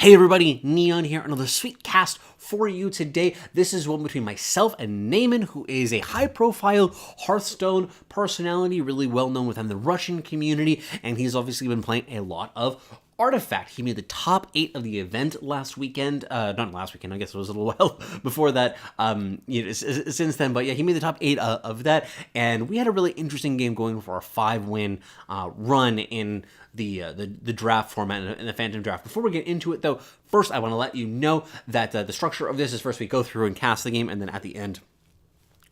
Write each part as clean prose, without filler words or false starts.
Hey everybody, Neon here, another sweet cast for you today. This is one between myself and Naiman, who is a high-profile Hearthstone personality, really well-known within the Russian community, and he's obviously been playing a lot of Artifact. He made the top 8 of the event last weekend. Not last weekend, I guess it was a little while before that, since then. But yeah, he made the top 8 of that. And we had a really interesting game going for our 5-win run in the draft format, in the Phantom Draft. Before we get into it, though, first I want to let you know that the structure of this is first we go through and cast the game, and then at the end,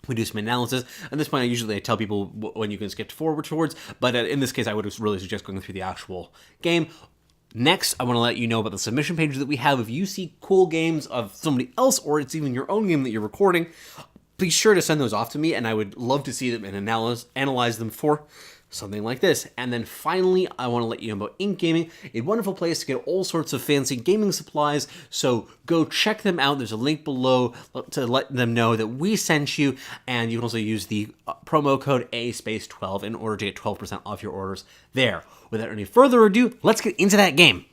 we do some analysis. At this point, I tell people when you can skip forward towards, but in this case, I would really suggest going through the actual game. Next, I want to let you know about the submission page that we have. If you see cool games of somebody else, or it's even your own game that you're recording, be sure to send those off to me, and I would love to see them and analyze them for something like this. And then finally, I want to let you know about Ink Gaming, a wonderful place to get all sorts of fancy gaming supplies, so go check them out. There's a link below to let them know that we sent you, and you can also use the promo code a+space12 in order to get 12% off your orders there. Without any further ado, let's get into that game.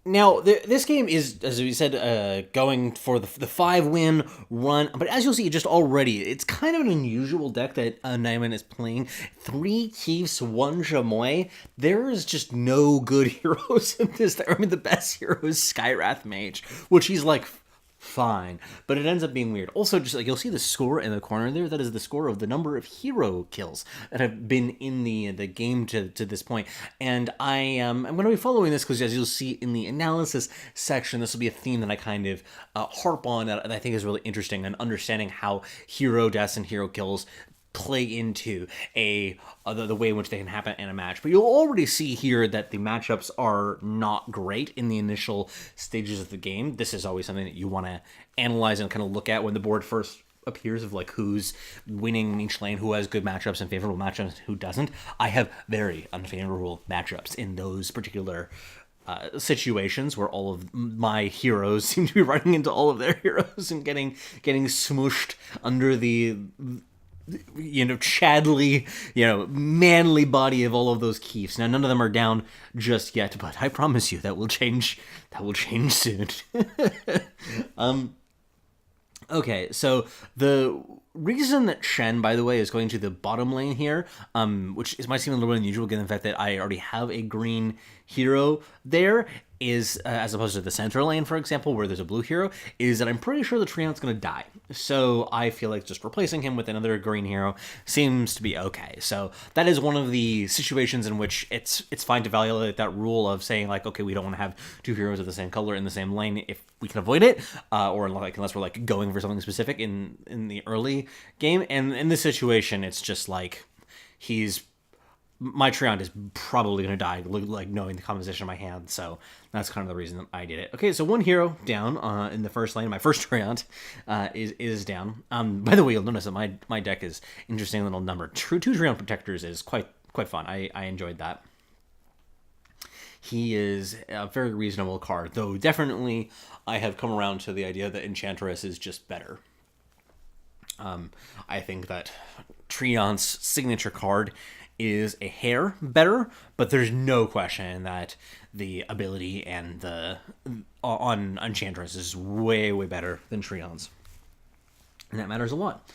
Now, this game is, as we said, going for the 5-win run, but as you'll see, just already, it's kind of an unusual deck that Naiman is playing. 3 Chiefs, 1 Chamois. There is just no good heroes in this deck. I mean, the best hero is Skywrath Mage, which he's like, fine, but it ends up being weird. Also, just like you'll see the score in the corner there, that is the score of the number of hero kills that have been in the game to this point. And I'm going to be following this because, as you'll see in the analysis section, this will be a theme that I kind of harp on that I think is really interesting, and understanding how hero deaths and hero kills play into the way in which they can happen in a match. But you'll already see here that the matchups are not great in the initial stages of the game. This is always something that you want to analyze and kind of look at when the board first appears, of like who's winning in each lane, who has good matchups and favorable matchups, who doesn't. I have very unfavorable matchups in those particular situations where all of my heroes seem to be running into all of their heroes and getting smooshed under the chadly, manly body of all of those Keefs. Now, none of them are down just yet, but I promise you that will change. That will change soon. Okay, so the reason that Shen, by the way, is going to the bottom lane here, which might seem a little bit unusual given the fact that I already have a green hero there, is, as opposed to the center lane, for example, where there's a blue hero, is that I'm pretty sure the Treant's going to die. So I feel like just replacing him with another green hero seems to be okay. So that is one of the situations in which it's fine to violate that rule of saying, like, okay, we don't want to have 2 heroes of the same color in the same lane if we can avoid it, or like unless we're like going for something specific in the early game. And in this situation, it's just like my Treant is probably going to die, like knowing the composition of my hand, so that's kind of the reason that I did it. Okay, so 1 hero down in the first lane. My first Treant is down. By the way, you'll notice that my deck is interesting little number. 2 Treant Protectors is quite fun. I enjoyed that. He is a very reasonable card, though definitely I have come around to the idea that Enchantress is just better. I think that Treant's signature card is a hair better, but there's no question that the ability and on Enchantress is way better than Treant's, and that matters a lot.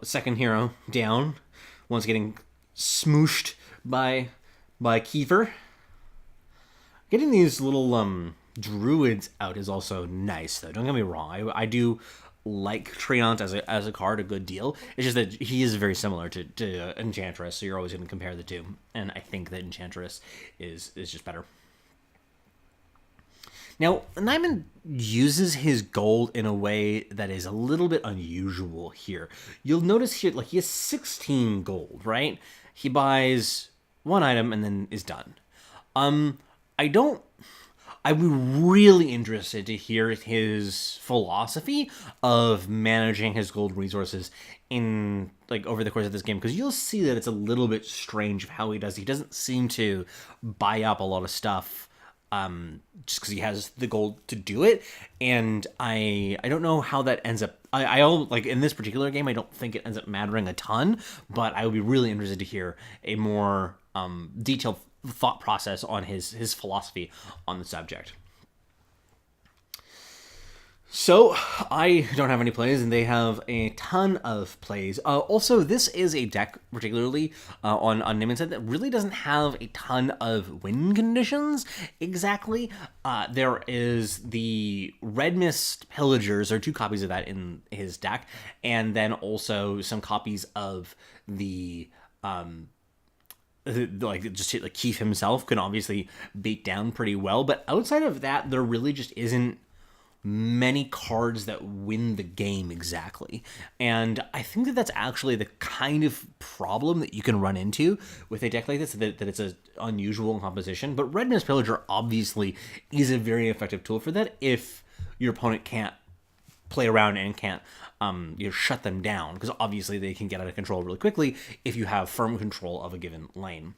Second hero down, one's getting smooshed by Kiefer. Getting these little druids out is also nice, though. Don't get me wrong. I do like Treant as a card a good deal. It's just that he is very similar to Enchantress, so you're always going to compare the two. And I think that Enchantress is just better. Now, Naiman uses his gold in a way that is a little bit unusual here. You'll notice here, like, he has 16 gold, right? He buys 1 item and then is done. I'd be really interested to hear his philosophy of managing his gold resources in, like, over the course of this game, because you'll see that it's a little bit strange of how he does. He doesn't seem to buy up a lot of stuff just because he has the gold to do it, and I don't know how that ends up. I like in this particular game, I don't think it ends up mattering a ton, but I would be really interested to hear a more detailed thought process on his philosophy on the subject. So, I don't have any plays, and they have a ton of plays. Also, this is a deck, particularly on Naiman's side, that really doesn't have a ton of win conditions, exactly. There is the Red Mist Pillagers, or 2 copies of that in his deck, and then also some copies of the... like Keith himself can obviously beat down pretty well, but outside of that, there really just isn't many cards that win the game exactly. And I think that that's actually the kind of problem that you can run into with a deck like this, that it's an unusual composition. But Red Mist Pillager obviously is a very effective tool for that if your opponent can't play around and can't shut them down, because obviously they can get out of control really quickly if you have firm control of a given lane.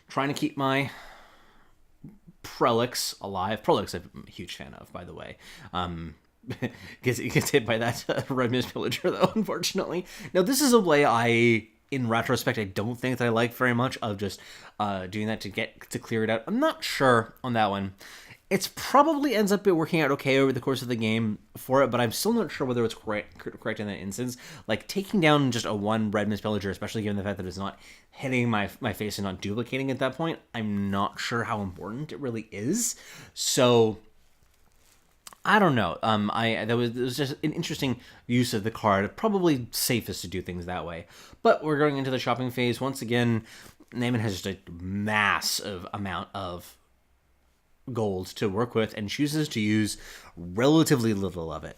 Trying to keep my Prelix alive. Prelix I'm a huge fan of, by the way. Gets hit by that Red Mist Pillager, though, unfortunately. Now, this is a way in retrospect, I don't think that I like very much, of just doing that to clear it out. I'm not sure on that one. It's probably ends up working out okay over the course of the game for it, but I'm still not sure whether it's correct in that instance. Like, taking down just a 1 Red Mist Pillager, especially given the fact that it's not hitting my face and not duplicating at that point, I'm not sure how important it really is. So, I don't know. It was just an interesting use of the card. Probably safest to do things that way. But we're going into the shopping phase. Once again, Naiman has just a massive amount of gold to work with and chooses to use relatively little of it.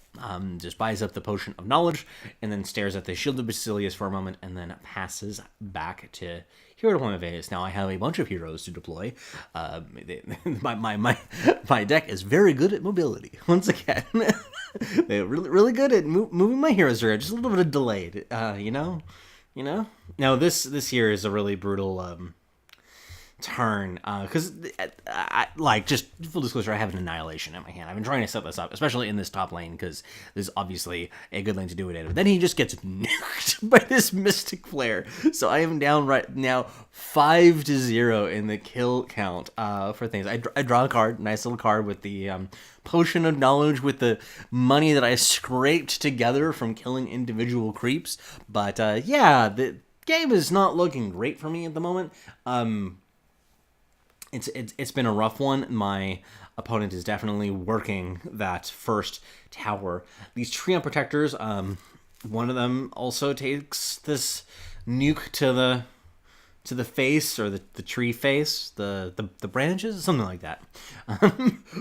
Just buys up the Potion of Knowledge and then stares at the Shield of Basilius for a moment and then passes back to Hero Deployment phase. Now I have a bunch of heroes to deploy. My deck is very good at mobility. Once again, they're really good at moving my heroes around. Just a little bit of delayed, you know. Now this here is a really brutal turn, because just full disclosure, I have an Annihilation in my hand. I've been trying to set this up, especially in this top lane, because this is obviously a good lane to do it in. But then he just gets nuked by this Mystic Flare, so I am down right now 5-0 in the kill count for things. I draw a card, nice little card with the Potion of Knowledge, with the money that I scraped together from killing individual creeps. But yeah, the game is not looking great for me at the moment. It's been a rough one. My opponent is definitely working that first tower. These Treant Protectors, one of them also takes this nuke to the face, or the tree face, the branches, something like that.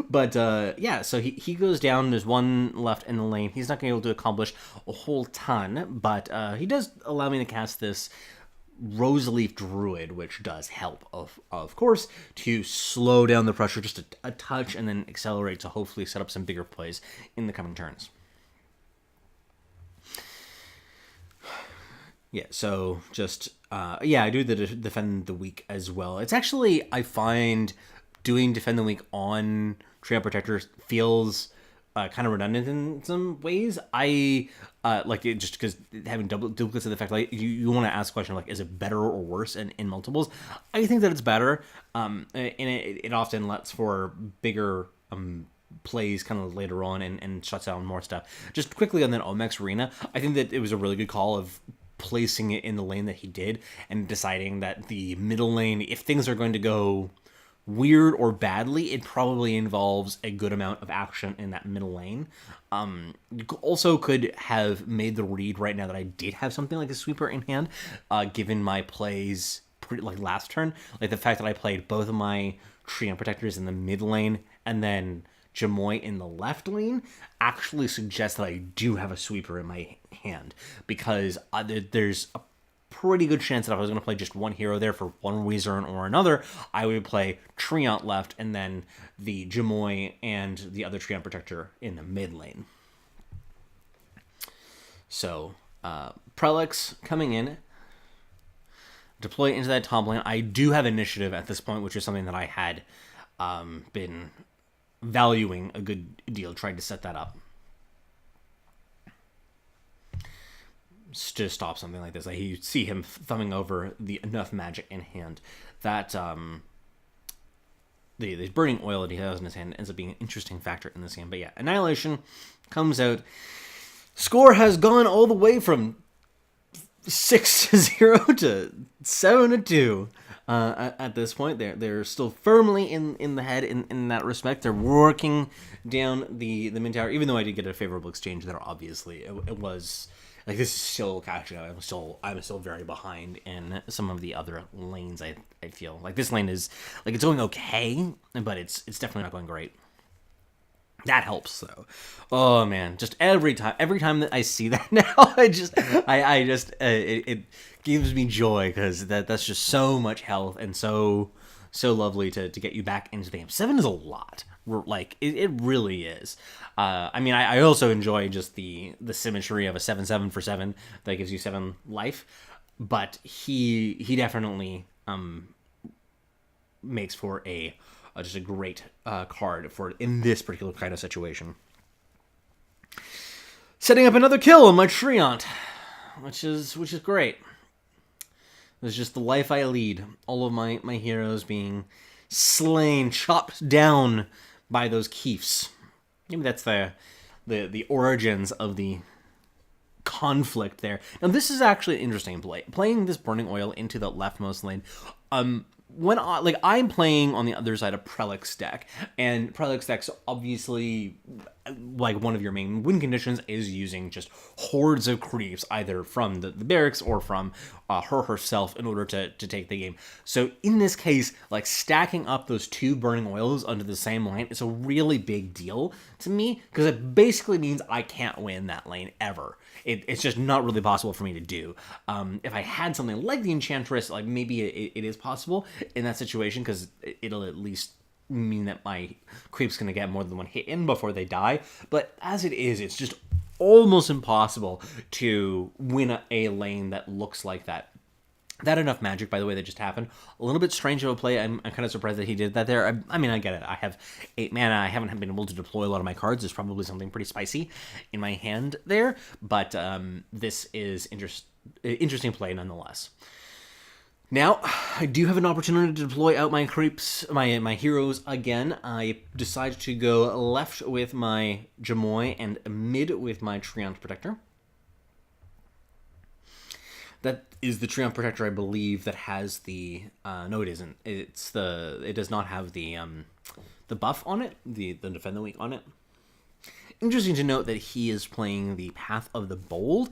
But yeah, so he goes down. There's 1 left in the lane. He's not going to be able to accomplish a whole ton, but he does allow me to cast this Roseleaf Druid, which does help, of course, to slow down the pressure just a touch and then accelerate to hopefully set up some bigger plays in the coming turns. Yeah, so just, I do the Defend the Weak as well. It's actually, I find doing Defend the Weak on Treant Protectors feels kind of redundant in some ways. I like it just because having duplicates of the fact, like you want to ask a question like, is it better or worse in multiples? I think that it's better, and it often lets for bigger plays kind of later on and shuts down more stuff. Just quickly on that Omex Arena, I think that it was a really good call of placing it in the lane that he did and deciding that the middle lane, if things are going to go weird or badly, it probably involves a good amount of action in that middle lane. You also could have made the read right now that I did have something like a sweeper in hand, given my plays like last turn. Like the fact that I played both of my Treant Protectors in the mid lane and then Jamoy in the left lane actually suggests that I do have a sweeper in my hand, because there's a pretty good chance that if I was going to play just one hero there for one reason or another, I would play Treant left and then the Jamoy and the other Treant Protector in the mid lane. So, Prelix coming in, deploy into that top lane. I do have initiative at this point, which is something that I had been valuing a good deal, tried to set that up. to stop something like this. Like, you see him thumbing over the enough magic in hand that the burning oil that he has in his hand ends up being an interesting factor in this game. But yeah, Annihilation comes out. Score has gone all the way from 6-0 to 7-2. At this point, they're still firmly in the head in that respect. They're working down the mid tower, even though I did get a favorable exchange there. Obviously, it was like, this is still catching up. I'm still very behind in some of the other lanes. I feel like this lane is like, it's going okay, but it's definitely not going great. That helps though. Oh man, just every time that I see that now, it gives me joy, because that's just so much health and so lovely to get you back into the game. 7 is a lot. Like, it really is. I mean, I also enjoy just the symmetry of a 7/7 for 7 that gives you 7 life, but he definitely makes for just a great card for in this particular kind of situation. Setting up another kill on my Treant, which is great. It's just the life I lead. All of my heroes being slain, chopped down by those Keefs. Maybe that's the origins of the conflict there. Now, this is actually an interesting play. Playing this Burning Oil into the leftmost lane. When I'm playing on the other side of Prelix deck, and Prelix deck's obviously, like, one of your main win conditions is using just hordes of creeps, either from the barracks or from her herself, in order to take the game. So in this case, like, stacking up those 2 Burning Oils under the same lane is a really big deal to me, because it basically means I can't win that lane ever. It's just not really possible for me to do. If I had something like the Enchantress, like, maybe it is possible in that situation, because it'll at least mean that my creep's gonna get more than one hit in before they die. But as it is, it's just almost impossible to win a lane that looks like that. That enough magic, by the way, that just happened. A little bit strange of a play. I'm kind of surprised that he did that there. I mean, I get it. I have 8 mana. I haven't been able to deploy a lot of my cards. There's probably something pretty spicy in my hand there. But this is interesting play nonetheless. Now, I do have an opportunity to deploy out my creeps, my heroes again. I decided to go left with my Jamoy and mid with my Treant Protector. That is the Treant Protector, I believe, that has the... no, it isn't. It does not have the buff on it, the Defend the Weak on it. Interesting to note that he is playing the Path of the Bold.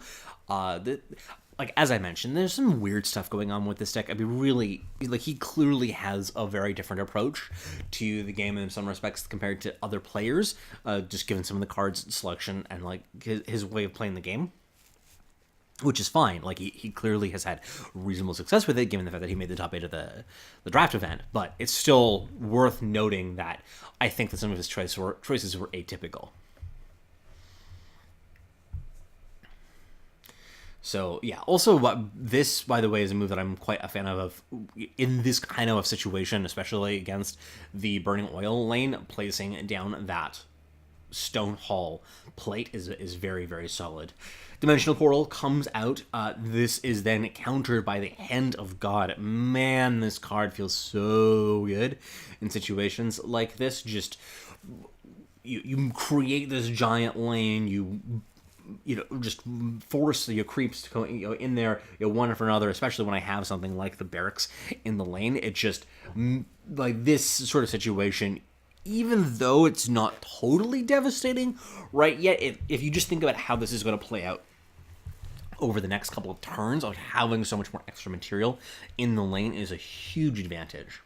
Like, as I mentioned, there's some weird stuff going on with this deck. I mean, really, like, he clearly has a very different approach to the game in some respects compared to other players, just given some of the cards selection and, like, his way of playing the game. Which is fine. Like, he clearly has had reasonable success with it, given the fact that he made the top 8 of the draft event. But it's still worth noting that I think that some of his choices were atypical. So, yeah. Also, this, by the way, is a move that I'm quite a fan of in this kind of situation, especially against the Burning Oil lane. Placing down that Stone Hall plate is very, very solid. Dimensional Portal comes out. This is then countered by the Hand of God. Man, this card feels so good in situations like this. Just, you create this giant lane, you just force your creeps to go in there, one after another, especially when I have something like the barracks in the lane. It just, like, this sort of situation, even though it's not totally devastating right yet, if you just think about how this is going to play out over the next couple of turns, like, having so much more extra material in the lane is a huge advantage.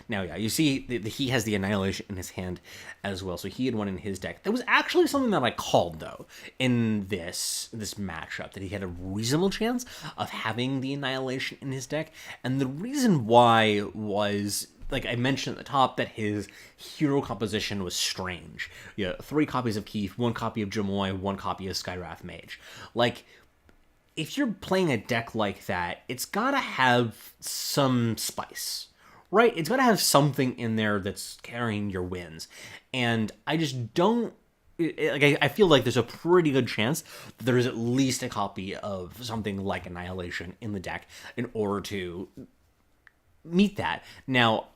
Now, yeah, you see he has the Annihilation in his hand as well, so he had one in his deck. That was actually something that I called, though, in this matchup, that he had a reasonable chance of having the Annihilation in his deck, and the reason why was, like I mentioned at the top, that his hero composition was strange. 3 copies of Keith, 1 copy of Jamoy, 1 copy of Skywrath Mage. Like, if you're playing a deck like that, it's gotta have some spice, right? It's gotta have something in there that's carrying your wins. And I just don't I feel like there's a pretty good chance that there's at least a copy of something like Annihilation in the deck in order to meet that. Now,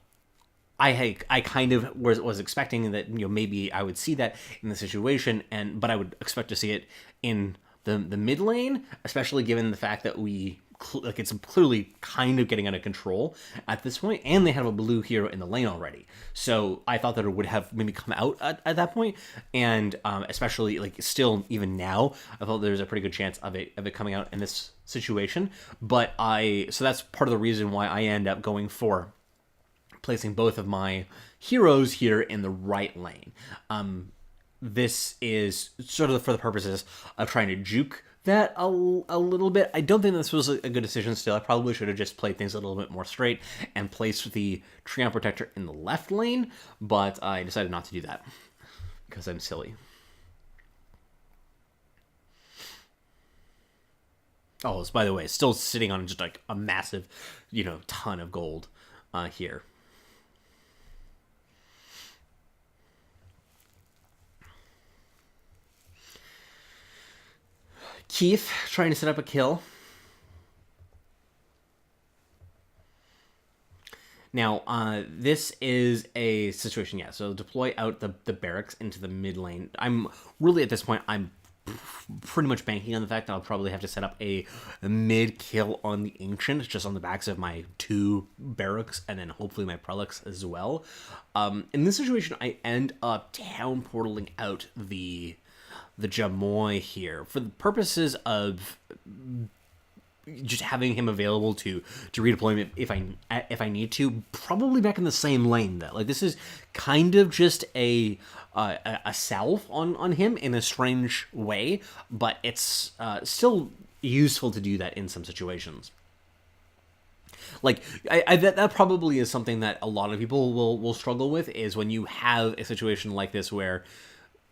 I kind of was expecting that, maybe I would see that in the situation, but I would expect to see it in the mid lane, especially given the fact that it's clearly kind of getting out of control at this point, and they have a blue hero in the lane already. So I thought that it would have maybe come out at that point, and especially still even now, I thought there's a pretty good chance of it coming out in this situation. But so that's part of the reason why I end up going for placing both of my heroes here in the right lane. This is sort of for the purposes of trying to juke that a little bit. I don't think this was a good decision still. I probably should have just played things a little bit more straight and placed the Treant Protector in the left lane, but I decided not to do that because I'm silly. Oh, by the way, still sitting on just a massive, ton of gold here. Keith trying to set up a kill. Now, this is a situation, yeah, so deploy out the barracks into the mid lane. I'm really, at this point, I'm pretty much banking on the fact that I'll probably have to set up a mid kill on the Ancient, just on the backs of my 2 barracks, and then hopefully my Prelix as well. In this situation, I end up town portaling out the Jamoy here for the purposes of just having him available to redeploy him if I need to, probably back in the same lane though. This is kind of just a salve on him in a strange way, but it's still useful to do that in some situations. That probably is something that a lot of people will struggle with, is when you have a situation like this where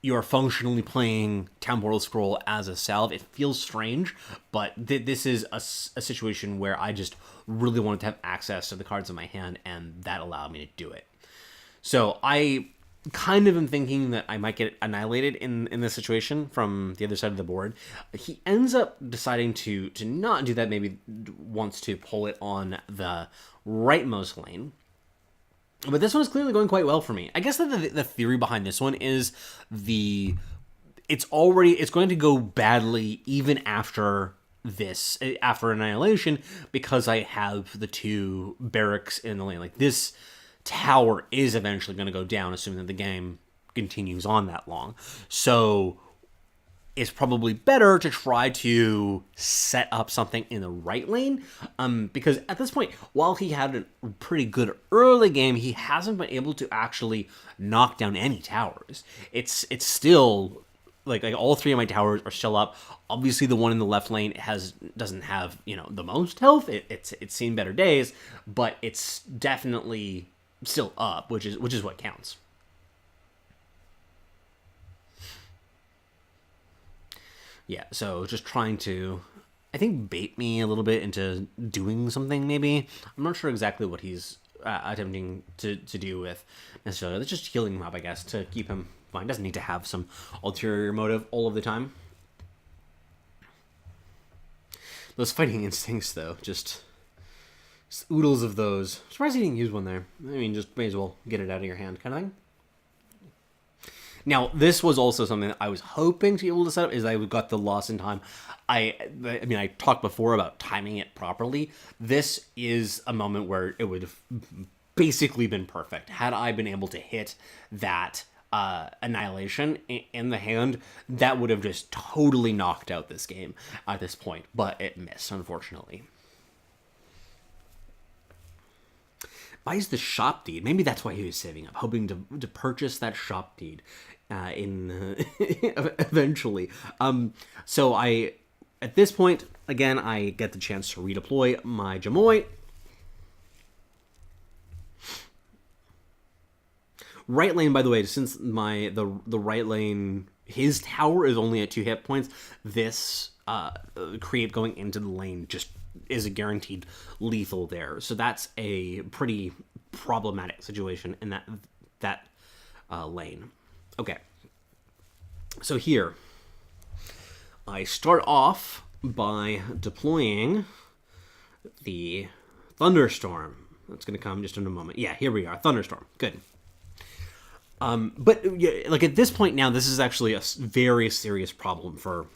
you are functionally playing Town Portal Scroll as a salve. It feels strange, but this is a situation where I just really wanted to have access to the cards in my hand, and that allowed me to do it. So I kind of am thinking that I might get annihilated in this situation from the other side of the board. He ends up deciding to not do that, maybe wants to pull it on the rightmost lane. But this one is clearly going quite well for me. I guess that the theory behind this one is it's going to go badly even after Annihilation, because I have the 2 barracks in the lane. This tower is eventually going to go down, assuming that the game continues on that long. So it's probably better to try to set up something in the right lane, because at this point, while he had a pretty good early game, he hasn't been able to actually knock down any towers. It's still like all 3 of my towers are still up. Obviously, the one in the left lane doesn't have the most health. It's seen better days, but it's definitely still up, which is what counts. Yeah, so just trying to, I think, bait me a little bit into doing something, maybe. I'm not sure exactly what he's attempting to do with necessarily. It's just healing him up, I guess, to keep him fine. Doesn't need to have some ulterior motive all of the time. Those fighting instincts, though, just oodles of those. Surprised he didn't use one there. I mean, just may as well get it out of your hand kind of thing. Now, this was also something that I was hoping to be able to set up, is I got the loss in time. I mean, I talked before about timing it properly. This is a moment where it would have basically been perfect. Had I been able to hit that Annihilation in the hand, that would have just totally knocked out this game at this point, but it missed, unfortunately. Buys the shop deed. Maybe that's why he was saving up, hoping to purchase that shop deed eventually. So at this point, again, I get the chance to redeploy my Jamoy. Right lane, by the way, since the right lane, his tower is only at 2 hit points, this create going into the lane just is a guaranteed lethal there. So that's a pretty problematic situation in that lane. Okay. So here, I start off by deploying the Thunderstorm. That's going to come just in a moment. Yeah, here we are. Thunderstorm. Good. But like at this point now, this is actually a very serious problem for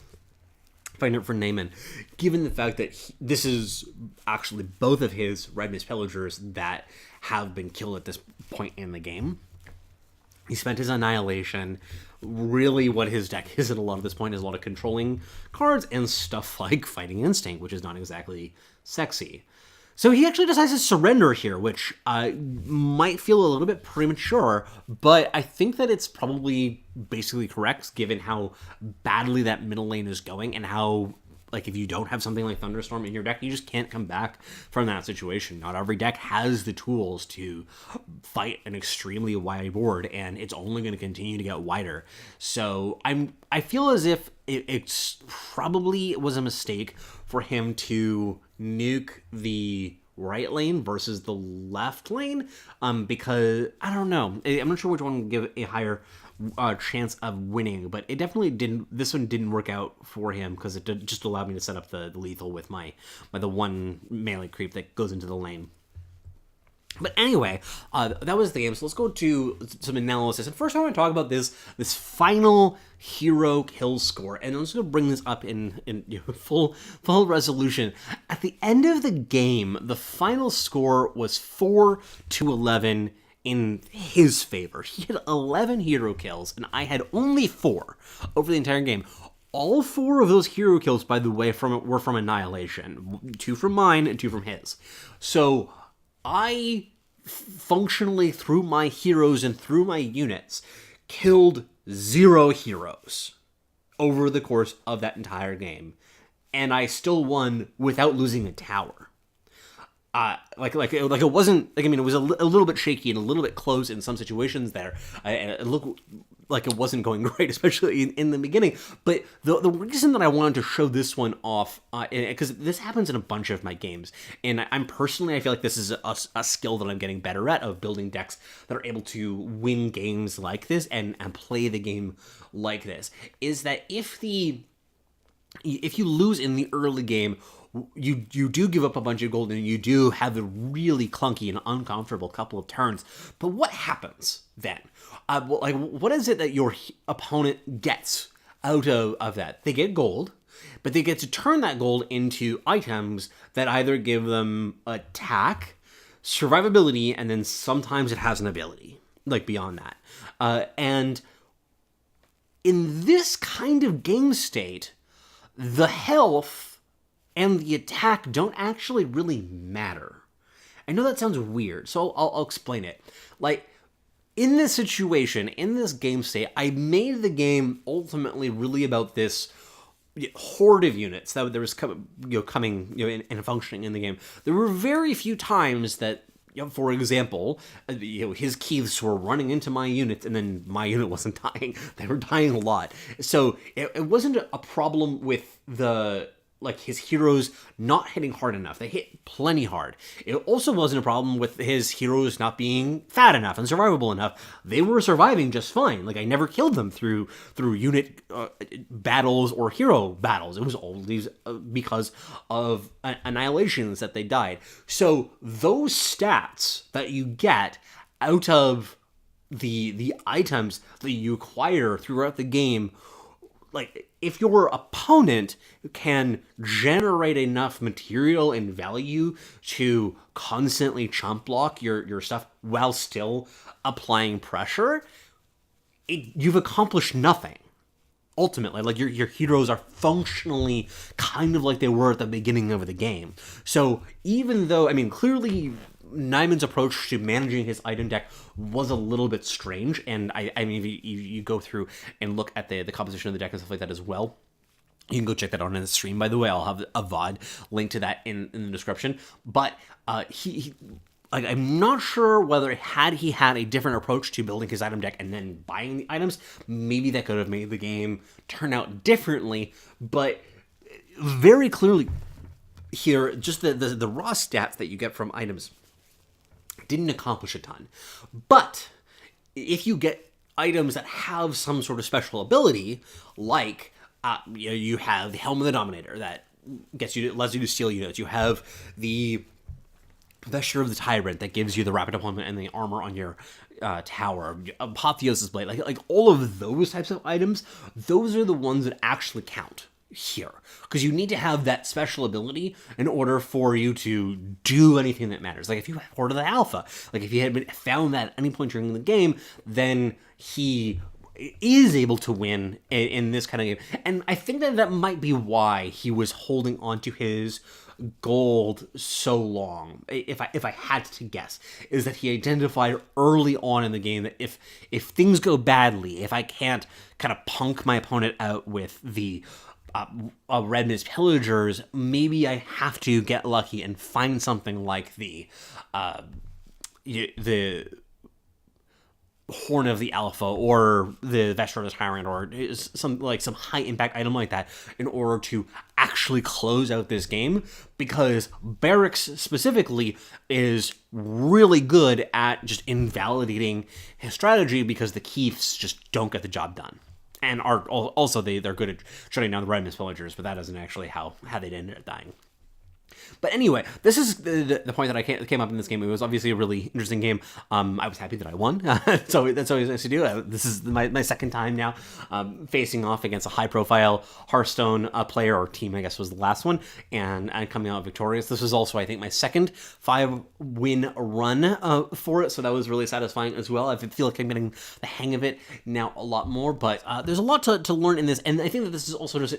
Naiman, given the fact that this is actually both of his red mist pillagers that have been killed at this point in the game. He spent his annihilation. Really what his deck is at a lot of this point is a lot of controlling cards and stuff like Fighting Instinct, which is not exactly sexy. So he actually decides to surrender here, which might feel a little bit premature, but I think that it's probably basically correct given how badly that middle lane is going and how, like, if you don't have something like Thunderstorm in your deck, you just can't come back from that situation. Not every deck has the tools to fight an extremely wide board, and it's only going to continue to get wider. So I feel as if it's probably was a mistake for him to nuke the right lane versus the left lane, because I don't know. I'm not sure which one would give a higher chance of winning, but it definitely didn't. This one didn't work out for him because it just allowed me to set up the lethal with the one melee creep that goes into the lane. But anyway, that was the game. So let's go to some analysis. And first, I want to talk about this final hero kill score, and I'm just going to bring this up in full resolution. At the end of the game, the final score was 4-11 in his favor. He had 11 hero kills, and I had only 4 over the entire game. All 4 of those hero kills, by the way, were from Annihilation. 2 from mine and 2 from his. So I functionally, through my heroes and through my units, killed 0 heroes over the course of that entire game. And I still won without losing a tower. It wasn't, like, I mean, it was a little bit shaky and a little bit close in some situations there. It looked like it wasn't going great, especially in the beginning. But the reason that I wanted to show this one off, because this happens in a bunch of my games, and I feel like this is a skill that I'm getting better at, of building decks that are able to win games like this and play the game like this, is that if you lose in the early game, you do give up a bunch of gold and you do have a really clunky and uncomfortable couple of turns. But what happens then? What is it that your opponent gets out of that? They get gold, but they get to turn that gold into items that either give them attack, survivability, and then sometimes it has an ability, like beyond that. And in this kind of game state, the health and the attack don't actually really matter. I know that sounds weird, so I'll explain it. Like, in this situation, in this game state, I made the game ultimately really about this horde of units that there was coming and functioning in the game. There were very few times that, for example, his Keiths were running into my units and then my unit wasn't dying. They were dying a lot. So it wasn't a problem with his heroes not hitting hard enough. They hit plenty hard. It also wasn't a problem with his heroes not being fat enough and survivable enough. They were surviving just fine. Like, I never killed them through unit battles or hero battles. It was always because of annihilations that they died. So those stats that you get out of the items that you acquire throughout the game, like, if your opponent can generate enough material and value to constantly chump block your stuff while still applying pressure, you've accomplished nothing. Ultimately, like, your heroes are functionally kind of like they were at the beginning of the game. So even though, I mean, clearly Naiman's approach to managing his item deck was a little bit strange, and I mean, if you go through and look at the composition of the deck and stuff like that as well, you can go check that out in the stream, by the way. I'll have a VOD link to that in the description. But I'm not sure whether he had a different approach to building his item deck and then buying the items, maybe that could have made the game turn out differently. But very clearly here, just the raw stats that you get from items didn't accomplish a ton. But if you get items that have some sort of special ability, like you have the Helm of the Dominator that lets you to steal units. You have the Vesture of the Tyrant that gives you the rapid deployment and the armor on your tower. Apotheosis Blade, like all of those types of items, those are the ones that actually count here, because you need to have that special ability in order for you to do anything that matters. Like if you have Horde of the Alpha, like if you had found that at any point during the game, then he is able to win in this kind of game. And I think that might be why he was holding on to his gold so long. If I had to guess, is that he identified early on in the game that if things go badly, if I can't kind of punk my opponent out with the Red Mist Pillagers, maybe I have to get lucky and find something like the Horn of the Alpha or the Vesture of the Tyrant or some high impact item like that in order to actually close out this game, because Barracks specifically is really good at just invalidating his strategy because the Keefs just don't get the job done. And are also they're good at shutting down the Red Mist Pillagers, but that isn't actually how they ended up dying. But anyway, this is the point that I came up in this game. It was obviously a really interesting game. I was happy that I won. So that's always nice to do. This is my second time now facing off against a high-profile Hearthstone player or team, I guess was the last one, and coming out victorious. This was also, I think, my second 5-win run for it, so that was really satisfying as well. I feel like I'm getting the hang of it now a lot more, but there's a lot to learn in this, and I think that this is also just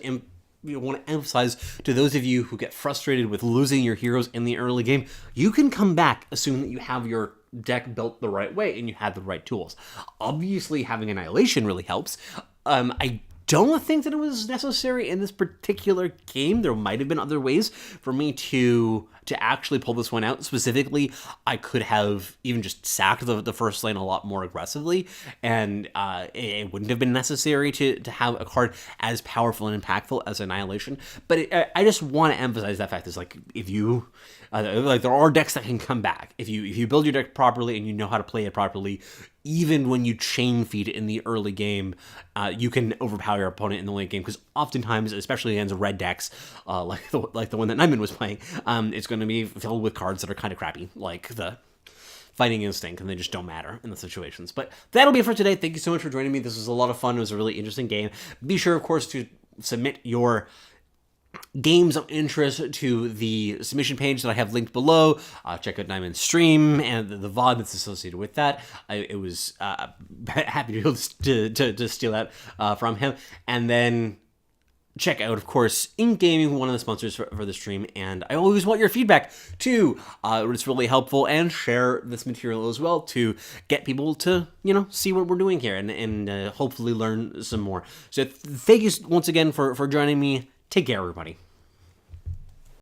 want to emphasize to those of you who get frustrated with losing your heroes in the early game, you can come back assuming that you have your deck built the right way and you have the right tools. Obviously, having Annihilation really helps. I don't think that it was necessary in this particular game. There might have been other ways for me to actually pull this one out. Specifically, I could have even just sacked the first lane a lot more aggressively, and it wouldn't have been necessary to have a card as powerful and impactful as Annihilation. But I just want to emphasize that fact is, like, if you there are decks that can come back if you build your deck properly and you know how to play it properly. Even when you chain feed in the early game, you can overpower your opponent in the late game, because oftentimes, especially against red decks, like the one that Naiman was playing, it's going to be filled with cards that are kind of crappy, like the Fighting Instinct, and they just don't matter in the situations. But that'll be it for today. Thank you so much for joining me. This was a lot of fun. It was a really interesting game. Be sure, of course, to submit your games of interest to the submission page that I have linked below. Check out Naiman's stream and the VOD that's associated with that. It was happy to be able to steal that from him. And then check out, of course, Ink Gaming, one of the sponsors for the stream. And I always want your feedback too. It's really helpful, and share this material as well to get people to, see what we're doing here and hopefully learn some more. So thank you once again for joining me. Take care, everybody.